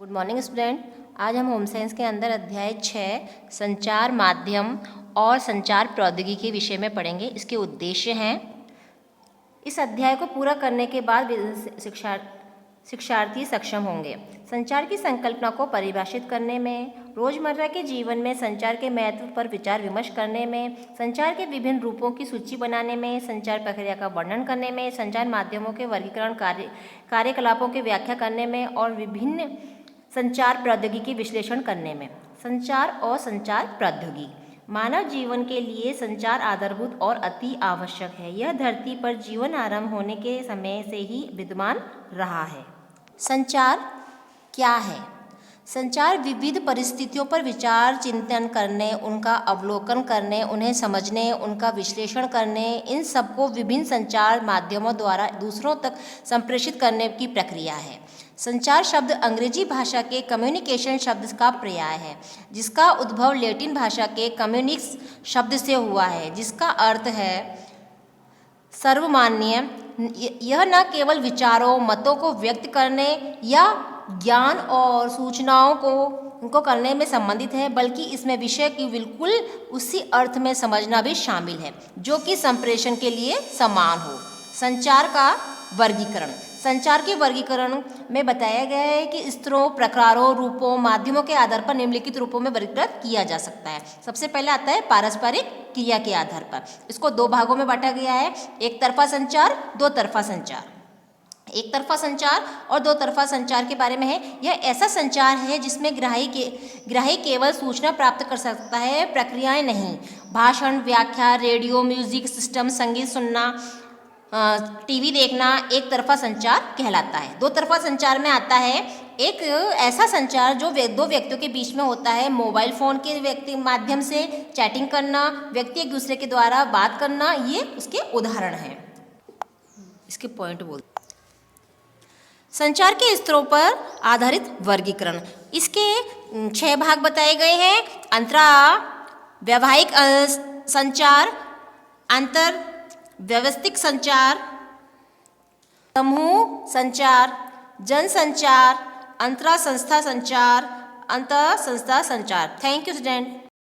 Good morning student. आज हम home science के अंदर अध्याय 6 संचार माध्यम और संचार प्रौद्योगिकी के विषय में पढ़ेंगे। इसके उद्देश्य हैं, इस अध्याय को पूरा करने के बाद शिक्षार्थी सक्षम होंगे संचार की संकल्पना को परिभाषित करने में, रोजमर्रा के जीवन में संचार के महत्व पर विचार विमर्श करने में, संचार के विभिन्न रूपों की सूची बनाने में, संचार प्रक्रिया का वर्णन करने में, संचार माध्यमों के वर्गीकरण कार्यकलापों की व्याख्या करने में और विभिन्न संचार प्रौद्योगिकी विश्लेषण करने में। संचार और संचार प्रौद्योगिकी मानव जीवन के लिए संचार आधारभूत और अति आवश्यक है। यह धरती पर जीवन आरंभ होने के समय से ही विद्यमान रहा है। संचार क्या है? संचार विविध परिस्थितियों पर विचार चिंतन करने, उनका अवलोकन करने, उन्हें समझने, उनका विश्लेषण करने, इन सबको विभिन्न संचार माध्यमों द्वारा दूसरों तक संप्रेषित करने की प्रक्रिया है। संचार शब्द अंग्रेजी भाषा के कम्युनिकेशन शब्द का पर्याय है, जिसका उद्भव लैटिन भाषा के कम्युनिक्स शब्द से हुआ है, जिसका अर्थ है सर्वमान्य। यह न केवल विचारों, मतों को व्यक्त करने या ज्ञान और सूचनाओं को उनको करने में संबंधित है, बल्कि इसमें विषय की बिल्कुल उसी अर्थ में समझना भी शामिल है जो कि संप्रेषण के लिए समान हो। संचार का वर्गीकरण। संचार के वर्गीकरण में बताया गया है कि स्तरों, प्रकारों, रूपों, माध्यमों के आधार पर निम्नलिखित रूपों में वर्गीकृत किया जा सकता है। सबसे पहले आता है पारस्परिक क्रिया के आधार पर। इसको दो भागों में बांटा गया है, एक तरफा संचार, दो तरफा संचार। एक तरफा संचार और दो तरफा संचार के बारे में है। यह ऐसा संचार है जिसमें ग्राही केवल सूचना प्राप्त कर सकता है, प्रक्रियाएं नहीं। भाषण, व्याख्या, रेडियो, म्यूजिक सिस्टम, संगीत सुनना, टीवी देखना एक तरफा संचार कहलाता है। दो तरफा संचार में आता है एक ऐसा संचार जो दो व्यक्तियों के बीच में होता है। मोबाइल फ़ोन के माध्यम से चैटिंग करना, व्यक्ति एक दूसरे के द्वारा बात करना, ये उसके उदाहरण हैं। इसके पॉइंट बोल। संचार के स्तरों पर आधारित वर्गीकरण। इसके 6 भाग बताए गए हैं। अंतरा व्यावहारिक संचार, अंतर व्यवस्थित संचार, समूह संचार, जन संचार, अंतरा संस्था संचार, अंतर संस्था संचार। Thank you student.